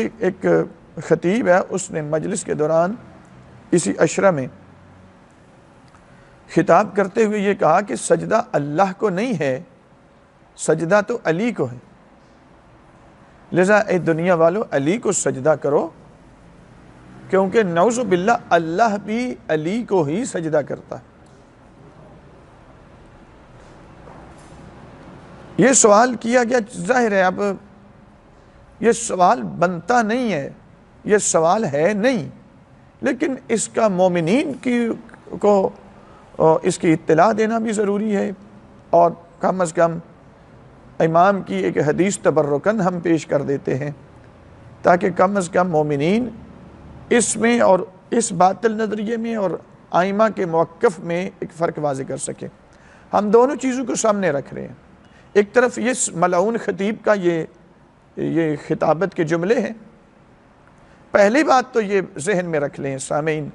سے ایک خطیب ہے، اس نے مجلس کے دوران اسی عشرہ میں خطاب کرتے ہوئے یہ کہا کہ سجدہ اللہ کو نہیں ہے، سجدہ تو علی کو ہے، لہذا اے دنیا والو علی کو سجدہ کرو، کیونکہ نعوذ باللہ اللہ بھی علی کو ہی سجدہ کرتا ہے۔ یہ سوال کیا گیا، ظاہر ہے اب یہ سوال بنتا نہیں ہے، یہ سوال ہے نہیں، لیکن اس کا مومنین کو اس کی اطلاع دینا بھی ضروری ہے، اور کم از کم امام کی ایک حدیث تبرکن ہم پیش کر دیتے ہیں تاکہ کم از کم مومنین اس میں اور اس باطل نظریے میں اور آئمہ کے موقف میں ایک فرق واضح کر سکیں۔ ہم دونوں چیزوں کو سامنے رکھ رہے ہیں، ایک طرف یہ ملعون خطیب کا یہ خطابت کے جملے ہیں۔ پہلی بات تو یہ ذہن میں رکھ لیں سامعین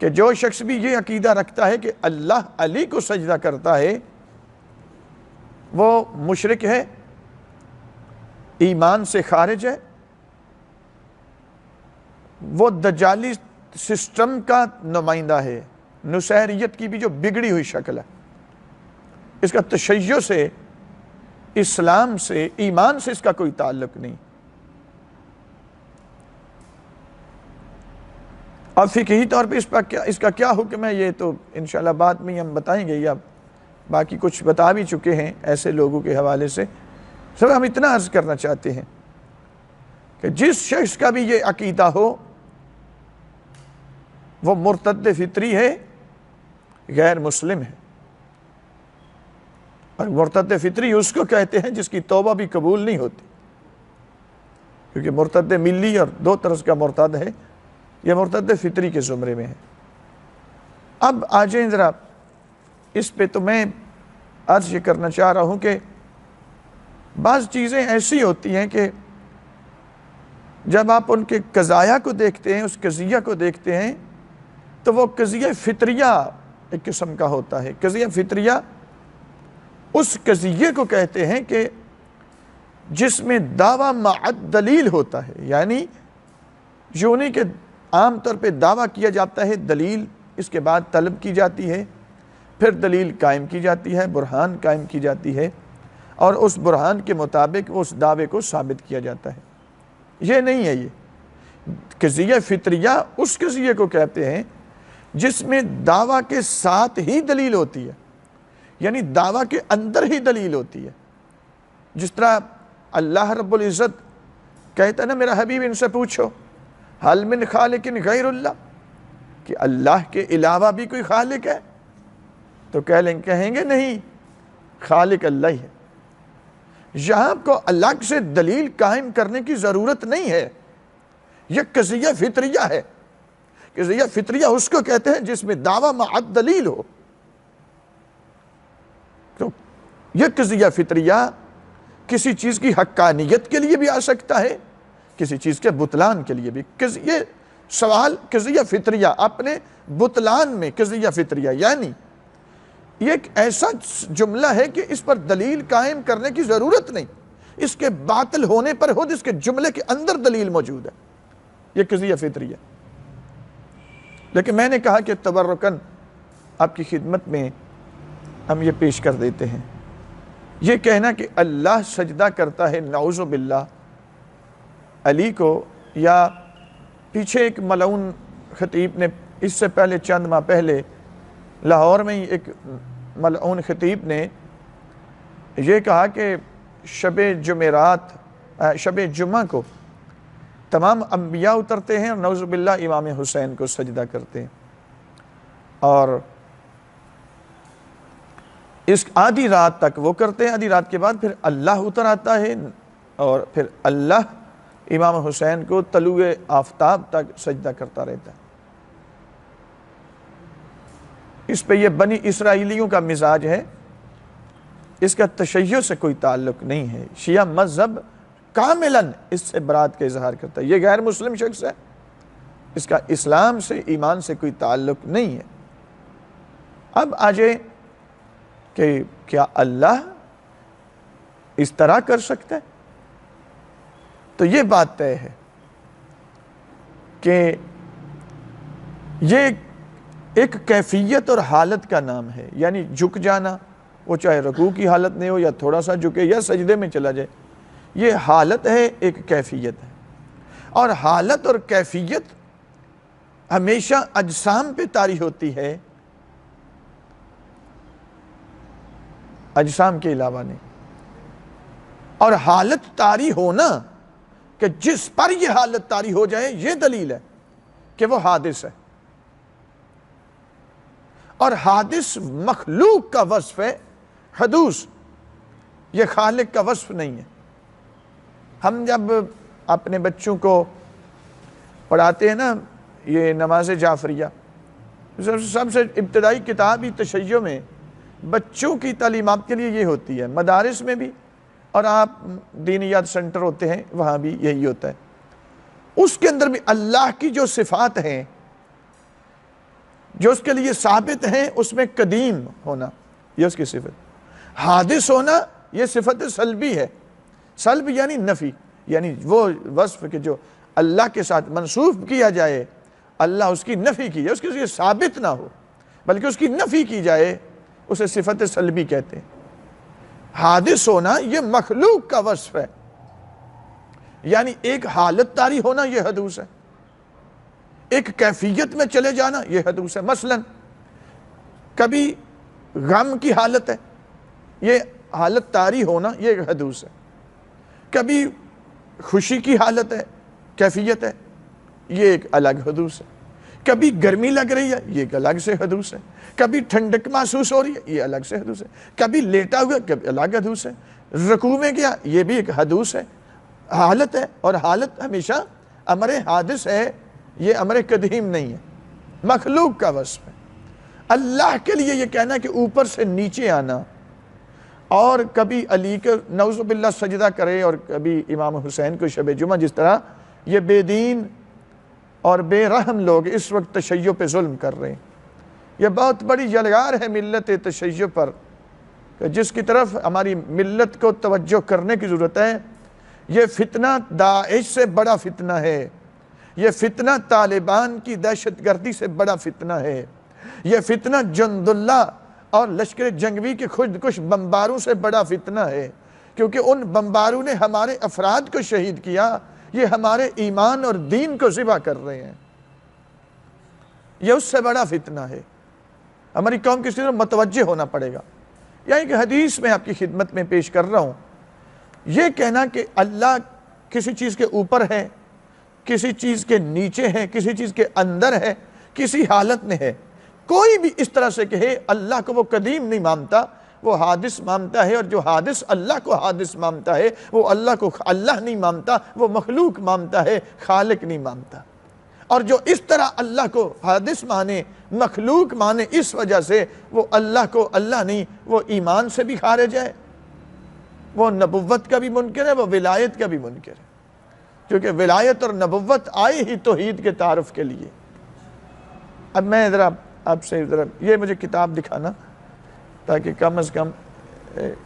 کہ جو شخص بھی یہ عقیدہ رکھتا ہے کہ اللہ علی کو سجدہ کرتا ہے وہ مشرک ہے، ایمان سے خارج ہے، وہ دجالی سسٹم کا نمائندہ ہے، نصیریت کی بھی جو بگڑی ہوئی شکل ہے، اس کا تشیع سے، اسلام سے، ایمان سے اس کا کوئی تعلق نہیں۔ اب فقہی طور پہ اس کا کیا حکم ہے یہ تو انشاءاللہ بعد میں ہم بتائیں گے، یا باقی کچھ بتا بھی چکے ہیں ایسے لوگوں کے حوالے سے۔ سب ہم اتنا عرض کرنا چاہتے ہیں کہ جس شخص کا بھی یہ عقیدہ ہو وہ مرتد فطری ہے، غیر مسلم ہے، اور مرتد فطری اس کو کہتے ہیں جس کی توبہ بھی قبول نہیں ہوتی، کیونکہ مرتد ملی اور دو طرز کا مرتد ہے، یہ مرتد فطری کے زمرے میں ہے۔ اب آ جائیں ذرا اس پہ، تو میں عرض یہ کرنا چاہ رہا ہوں کہ بعض چیزیں ایسی ہوتی ہیں کہ جب آپ ان کے قضایا کو دیکھتے ہیں، اس قضیہ کو دیکھتے ہیں، تو وہ قضیہ فطریہ ایک قسم کا ہوتا ہے۔ قضیہ فطریہ اس قضیے کو کہتے ہیں کہ جس میں دعویٰ مع دلیل ہوتا ہے، یعنی یوں نہیں کہ عام طور پہ دعویٰ کیا جاتا ہے، دلیل اس کے بعد طلب کی جاتی ہے، پھر دلیل قائم کی جاتی ہے، برہان قائم کی جاتی ہے، اور اس برہان کے مطابق اس دعوے کو ثابت کیا جاتا ہے۔ یہ نہیں ہے، یہ قضیہ فطریہ اس قضیے کو کہتے ہیں جس میں دعویٰ کے ساتھ ہی دلیل ہوتی ہے، یعنی دعویٰ کے اندر ہی دلیل ہوتی ہے۔ جس طرح اللہ رب العزت کہتا ہے نا، میرا حبیب ان سے پوچھو حل من خالق غیر اللہ، کہ اللہ کے علاوہ بھی کوئی خالق ہے؟ تو کہیں گے نہیں، خالق اللہ ہی ہے۔ یہاں کو الگ سے دلیل قائم کرنے کی ضرورت نہیں ہے، یہ قضیہ فطریہ ہے۔ قضیہ فطریہ اس کو کہتے ہیں جس میں دعویٰ مع دلیل ہو۔ تو یہ قضیہ فطریہ کسی چیز کی حقانیت کے لیے بھی آ سکتا ہے، کسی چیز کے بطلان کے لیے بھی۔ یہ سوال قضیہ فطریہ اپنے بطلان میں قضیہ فطریہ، یعنی یہ ایک ایسا جملہ ہے کہ اس پر دلیل قائم کرنے کی ضرورت نہیں، اس کے باطل ہونے پر خود اس کے جملے کے اندر دلیل موجود ہے، یہ قضیہ فطریہ۔ لیکن میں نے کہا کہ تبرکن آپ کی خدمت میں ہم یہ پیش کر دیتے ہیں، یہ کہنا کہ اللہ سجدہ کرتا ہے نعوذ باللہ علی کو، یا پیچھے ایک ملعون خطیب نے اس سے پہلے چند ماہ پہلے لاہور میں ہی ایک ملعون خطیب نے یہ کہا کہ شب جمعہ کو تمام انبیاء اترتے ہیں اور نعوذ باللہ امام حسین کو سجدہ کرتے ہیں، اور اس آدھی رات تک وہ کرتے ہیں، آدھی رات کے بعد پھر اللہ اتر آتا ہے، اور پھر اللہ امام حسین کو طلوع آفتاب تک سجدہ کرتا رہتا ہے۔ اس پہ یہ بنی اسرائیلیوں کا مزاج ہے، اس کا تشیع سے کوئی تعلق نہیں ہے۔ شیعہ مذہب کاملاً اس سے برات کا اظہار کرتا ہے، یہ غیر مسلم شخص ہے، اس کا اسلام سے، ایمان سے کوئی تعلق نہیں ہے۔ اب آجائے کہ کیا اللہ اس طرح کر سکتا ہے؟ تو یہ بات طے ہے کہ یہ ایک کیفیت اور حالت کا نام ہے، یعنی جھک جانا، وہ چاہے رکوع کی حالت میں ہو یا تھوڑا سا جھکے یا سجدے میں چلا جائے، یہ حالت ہے، ایک کیفیت ہے۔ اور حالت اور کیفیت ہمیشہ اجسام پہ طاری ہوتی ہے، اجسام کے علاوہ نہیں۔ اور حالت طاری ہونا کہ جس پر یہ حالت طاری ہو جائے، یہ دلیل ہے کہ وہ حادث ہے۔ اور حادث مخلوق کا وصف ہے، حدوث یہ خالق کا وصف نہیں ہے۔ ہم جب اپنے بچوں کو پڑھاتے ہیں نا یہ نماز جعفریہ، سب سے ابتدائی کتاب ہی تشیع میں بچوں کی تعلیمات کے لیے یہ ہوتی ہے، مدارس میں بھی، اور آپ دینیات سینٹر ہوتے ہیں وہاں بھی یہی ہوتا ہے۔ اس کے اندر بھی اللہ کی جو صفات ہیں جو اس کے لیے ثابت ہیں، اس میں قدیم ہونا یہ اس کی صفت، حادث ہونا یہ صفت سلبی ہے۔ سلب یعنی نفی، یعنی وہ وصف کہ جو اللہ کے ساتھ منسوب کیا جائے، اللہ اس کی نفی کی جائے، اس کے لیے ثابت نہ ہو بلکہ اس کی نفی کی جائے، اسے صفت سلبی کہتے ہیں۔ حادث ہونا یہ مخلوق کا وصف ہے، یعنی ایک حالت طاری ہونا یہ حدوث ہے، ایک کیفیت میں چلے جانا یہ حدوث ہے۔ مثلا کبھی غم کی حالت ہے، یہ حالت طاری ہونا یہ ایک حدوث ہے۔ کبھی خوشی کی حالت ہے، کیفیت ہے، یہ ایک الگ حدوث ہے۔ کبھی گرمی لگ رہی ہے، یہ ایک الگ سے حدوث ہے۔ کبھی ٹھنڈک محسوس ہو رہی ہے، یہ الگ سے حدوث ہے۔ کبھی لیٹا ہوا، کبھی الگ حدوث ہے۔ رکوع میں گیا، یہ بھی ایک حدوث ہے، حالت ہے۔ اور حالت ہمیشہ امر حادث ہے، یہ امر قدیم نہیں ہے، مخلوق کا وصف ہے۔ اللہ کے لیے یہ کہنا کہ اوپر سے نیچے آنا، اور کبھی علی کے نعوذ باللہ سجدہ کرے، اور کبھی امام حسین کو شب جمعہ، جس طرح یہ بے دین اور بے رحم لوگ اس وقت تشیع پہ ظلم کر رہے ہیں۔ یہ بہت بڑی یلغار ہے ملت تشیع پر، جس کی طرف ہماری ملت کو توجہ کرنے کی ضرورت ہے۔ یہ فتنہ داعش سے بڑا فتنہ ہے، یہ فتنہ طالبان کی دہشت گردی سے بڑا فتنہ ہے، یہ فتنہ جند اللہ اور لشکر جنگوی کے خودکش بمباروں سے بڑا فتنہ ہے، کیونکہ ان بمباروں نے ہمارے افراد کو شہید کیا، یہ ہمارے ایمان اور دین کو ذبح کر رہے ہیں۔ یہ اس سے بڑا فتنہ ہے، ہماری قوم کی طرف متوجہ ہونا پڑے گا۔ یا ایک حدیث میں آپ کی خدمت میں پیش کر رہا ہوں، یہ کہنا کہ اللہ کسی چیز کے اوپر ہے، کسی چیز کے نیچے ہے، کسی چیز کے اندر ہے، کسی حالت میں ہے، کوئی بھی اس طرح سے کہے اللہ کو وہ قدیم نہیں مانتا، وہ حادث مانتا ہے، اور جو حادث اللہ کو حادث مانتا ہے وہ اللہ کو اللہ نہیں مانتا، وہ مخلوق مانتا ہے، خالق نہیں مانتا۔ اور جو اس طرح اللہ کو حادث مانے، مخلوق مانے، اس وجہ سے وہ اللہ کو اللہ نہیں، وہ ایمان سے بھی خارج ہے، وہ نبوت کا بھی منکر ہے، وہ ولایت کا بھی منکر ہے، کیونکہ ولایت اور نبوت آئے ہی توحید کے تعارف کے لیے۔ اب میں ذرا آپ سے یہ مجھے کتاب دکھانا، تاکہ کم از کم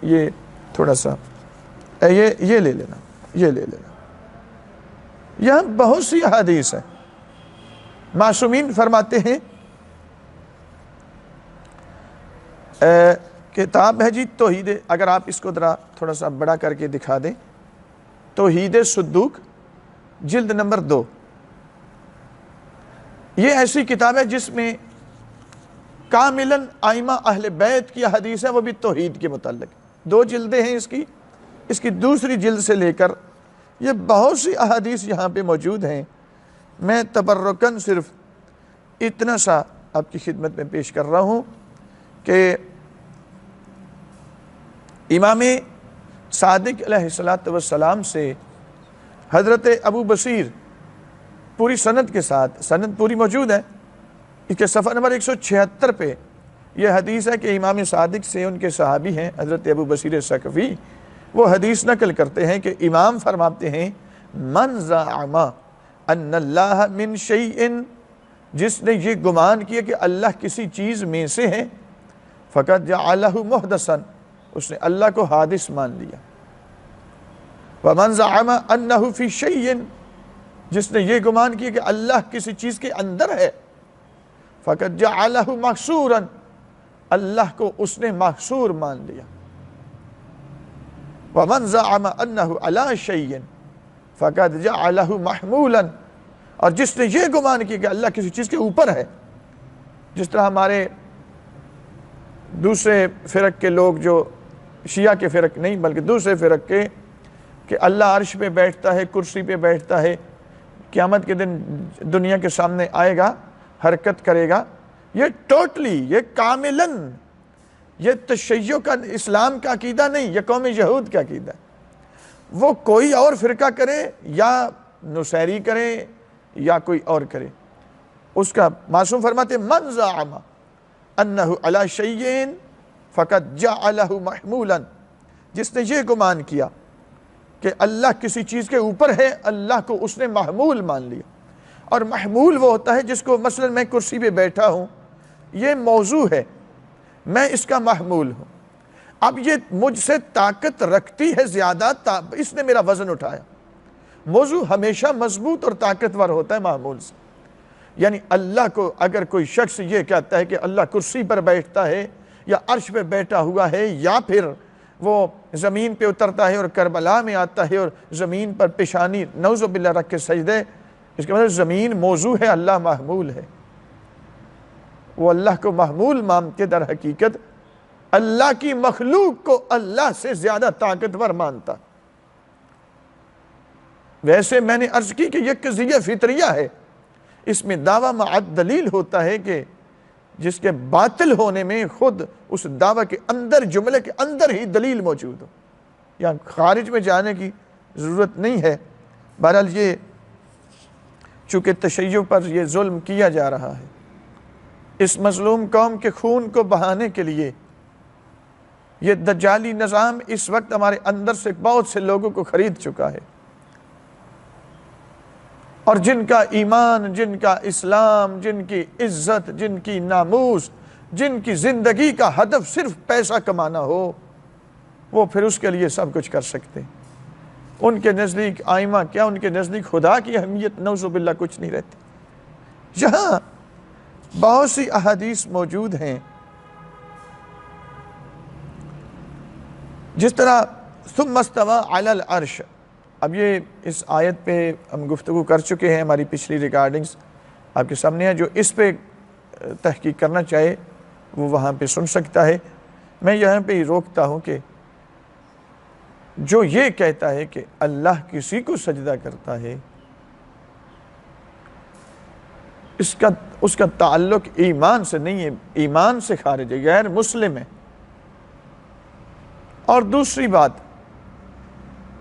یہ تھوڑا سا یہ لے لینا، یہ لے لینا۔ یہاں بہت سی احادیث ہیں۔ معصومین فرماتے ہیں، کتاب ہے جی توحید، اگر آپ اس کو ذرا تھوڑا سا بڑا کر کے دکھا دیں، توحید صدوق جلد نمبر 2۔ یہ ایسی کتاب ہے جس میں کاملاً ائمہ اہل بیت کی حدیث ہے، وہ بھی توحید کے متعلق۔ 2 جلدیں ہیں اس کی دوسری جلد سے لے کر یہ بہت سی احادیث یہاں پہ موجود ہیں۔ میں تبرکاً صرف اتنا سا آپ کی خدمت میں پیش کر رہا ہوں کہ امام صادق علیہ السلام سے حضرت ابو بصیر پوری سند کے ساتھ، سند پوری موجود ہے، اس کے صفحہ نمبر 176 پہ یہ حدیث ہے کہ امام صادق سے ان کے صحابی ہیں حضرت ابو بصیر ثقفی، وہ حدیث نقل کرتے ہیں کہ امام فرماتے ہیں، من زعم ان اللہ من شیء، جس نے یہ گمان کیا کہ اللہ کسی چیز میں سے ہے، فقد جعلہ محدثا، اس نے اللہ کو حادث مان لیا۔ ومن زعم انہ فی شیء، جس نے یہ گمان کیا کہ اللہ کسی چیز کے اندر ہے فقد جعلہ محصورا، اللہ کو اس نے محصور مان لیا۔ ومن زعم انہ علی شیء فقد جعلہ محمولا، اور جس نے یہ گمان کیا کہ اللہ کسی چیز کے اوپر ہے، جس طرح ہمارے دوسرے فرق کے لوگ، جو شیعہ کے فرق نہیں بلکہ دوسرے فرق کے، کہ اللہ عرش پہ بیٹھتا ہے، کرسی پہ بیٹھتا ہے، قیامت کے دن دنیا کے سامنے آئے گا، حرکت کرے گا، یہ ٹوٹلی، یہ کاملاً، یہ تشیع کا اسلام کا عقیدہ نہیں، یہ قوم یہود کا عقیدہ ہے۔ وہ کوئی اور فرقہ کرے، یا نصیری کرے یا کوئی اور کرے، اس کا معصوم فرماتے من زعم انہ علی شیء فقد جعلہ محمولا، جس نے یہ گمان کیا کہ اللہ کسی چیز کے اوپر ہے، اللہ کو اس نے محمول مان لیا۔ اور محمول وہ ہوتا ہے جس کو مثلا میں کرسی پہ بیٹھا ہوں، یہ موضوع ہے، میں اس کا محمول ہوں، اب یہ مجھ سے طاقت رکھتی ہے زیادہ، اس نے میرا وزن اٹھایا۔ موضوع ہمیشہ مضبوط اور طاقتور ہوتا ہے معمول سے۔ یعنی اللہ کو اگر کوئی شخص یہ کہتا ہے کہ اللہ کرسی پر بیٹھتا ہے یا عرش پہ بیٹھا ہوا ہے، یا پھر وہ زمین پہ اترتا ہے اور کربلا میں آتا ہے اور زمین پر پیشانی نعوذ باللہ رکھ کے سجدے، اس کے مطلب زمین موضوع ہے، اللہ محمول ہے۔ وہ اللہ کو محمول مان کے در حقیقت اللہ کی مخلوق کو اللہ سے زیادہ طاقتور مانتا۔ ویسے میں نے عرض کی کہ یہ قضیہ فطریہ ہے، اس میں دعویٰ مع دلیل ہوتا ہے کہ جس کے باطل ہونے میں خود اس دعویٰ کے اندر، جملے کے اندر ہی دلیل موجود ہو، یا خارج میں جانے کی ضرورت نہیں ہے۔ بہرحال یہ چونکہ تشیع پر یہ ظلم کیا جا رہا ہے، اس مظلوم قوم کے خون کو بہانے کے لیے یہ دجالی نظام اس وقت ہمارے اندر سے بہت سے لوگوں کو خرید چکا ہے، اور جن کا ایمان، جن کا اسلام، جن کی عزت، جن کی ناموس، جن کی زندگی کا ہدف صرف پیسہ کمانا ہو، وہ پھر اس کے لیے سب کچھ کر سکتے ہیں۔ ان کے نزدیک آئمہ کیا، ان کے نزدیک خدا کی اہمیت نعوذ باللہ کچھ نہیں رہتی۔ یہاں بہت سی احادیث موجود ہیں، جس طرح ثم استوى علی العرش، اب یہ اس آیت پہ ہم گفتگو کر چکے ہیں، ہماری پچھلی ریکارڈنگز آپ کے سامنے ہیں، جو اس پہ تحقیق کرنا چاہے وہ وہاں پہ سن سکتا ہے۔ میں یہاں پہ ہی روکتا ہوں کہ جو یہ کہتا ہے کہ اللہ کسی کو سجدہ کرتا ہے، اس کا تعلق ایمان سے نہیں ہے، ایمان سے خارج ہے، غیر مسلم ہے۔ اور دوسری بات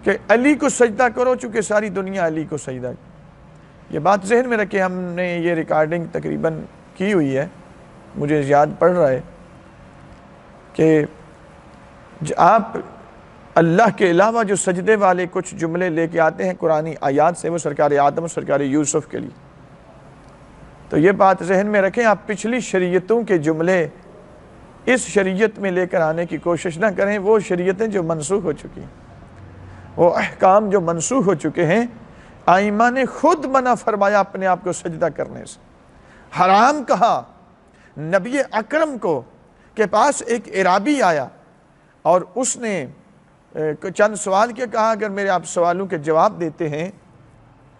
کہ علی کو سجدہ کرو، چونکہ ساری دنیا علی کو سجدہ کرو، یہ بات ذہن میں رکھے۔ ہم نے یہ ریکارڈنگ تقریباً کی ہوئی ہے، مجھے یاد پڑ رہا ہے کہ آپ اللہ کے علاوہ جو سجدے والے کچھ جملے لے کے آتے ہیں قرآنی آیات سے، وہ سرکار آدم اور سرکار یوسف کے لیے، تو یہ بات ذہن میں رکھیں، آپ پچھلی شریعتوں کے جملے اس شریعت میں لے کر آنے کی کوشش نہ کریں۔ وہ شریعتیں جو منسوخ ہو چکی ہیں، وہ احکام جو منسوخ ہو چکے ہیں، آئمہ نے خود منع فرمایا اپنے آپ کو سجدہ کرنے سے، حرام کہا۔ نبی اکرم کو کے پاس ایک عرابی آیا اور اس نے چند سوال کیا، کہا اگر میرے آپ سوالوں کے جواب دیتے ہیں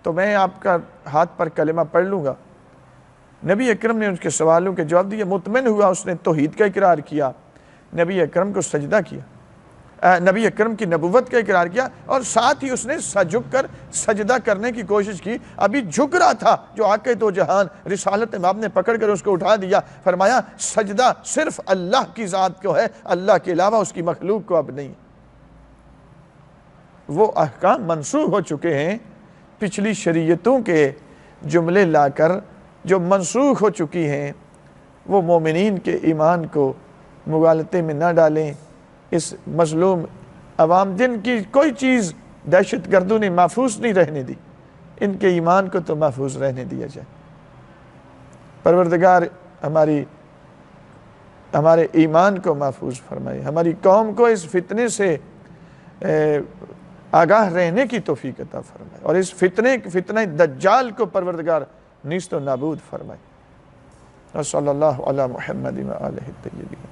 تو میں آپ کا ہاتھ پر کلمہ پڑھ لوں گا۔ نبی اکرم نے اس کے سوالوں کے جواب دیے، مطمئن ہوا، اس نے توحید کا اقرار کیا، نبی اکرم کو سجدہ کیا، نبی اکرم کی نبوت کا اقرار کیا، اور ساتھ ہی اس نے جھک کر سجدہ کرنے کی کوشش کی۔ ابھی جھک رہا تھا جو آقا دو جہان رسالت امام نے پکڑ کر اس کو اٹھا دیا، فرمایا سجدہ صرف اللہ کی ذات کو ہے، اللہ کے علاوہ اس کی مخلوق کو اب نہیں۔ وہ احکام منسوخ ہو چکے ہیں، پچھلی شریعتوں کے جملے لا کر جو منسوخ ہو چکی ہیں، وہ مومنین کے ایمان کو مغالطے میں نہ ڈالیں۔ اس مظلوم عوام جن کی کوئی چیز دہشت گردوں نے محفوظ نہیں رہنے دی، ان کے ایمان کو تو محفوظ رہنے دیا جائے۔ پروردگار ہمارے ایمان کو محفوظ فرمائے، ہماری قوم کو اس فتنے سے آگاہ رہنے کی توفیق عطا فرمائے، اور اس فتنہ دجال کو پروردگار نیست و نابود فرمائے۔ صلی اللہ علی محمد و آلہ الطیبین۔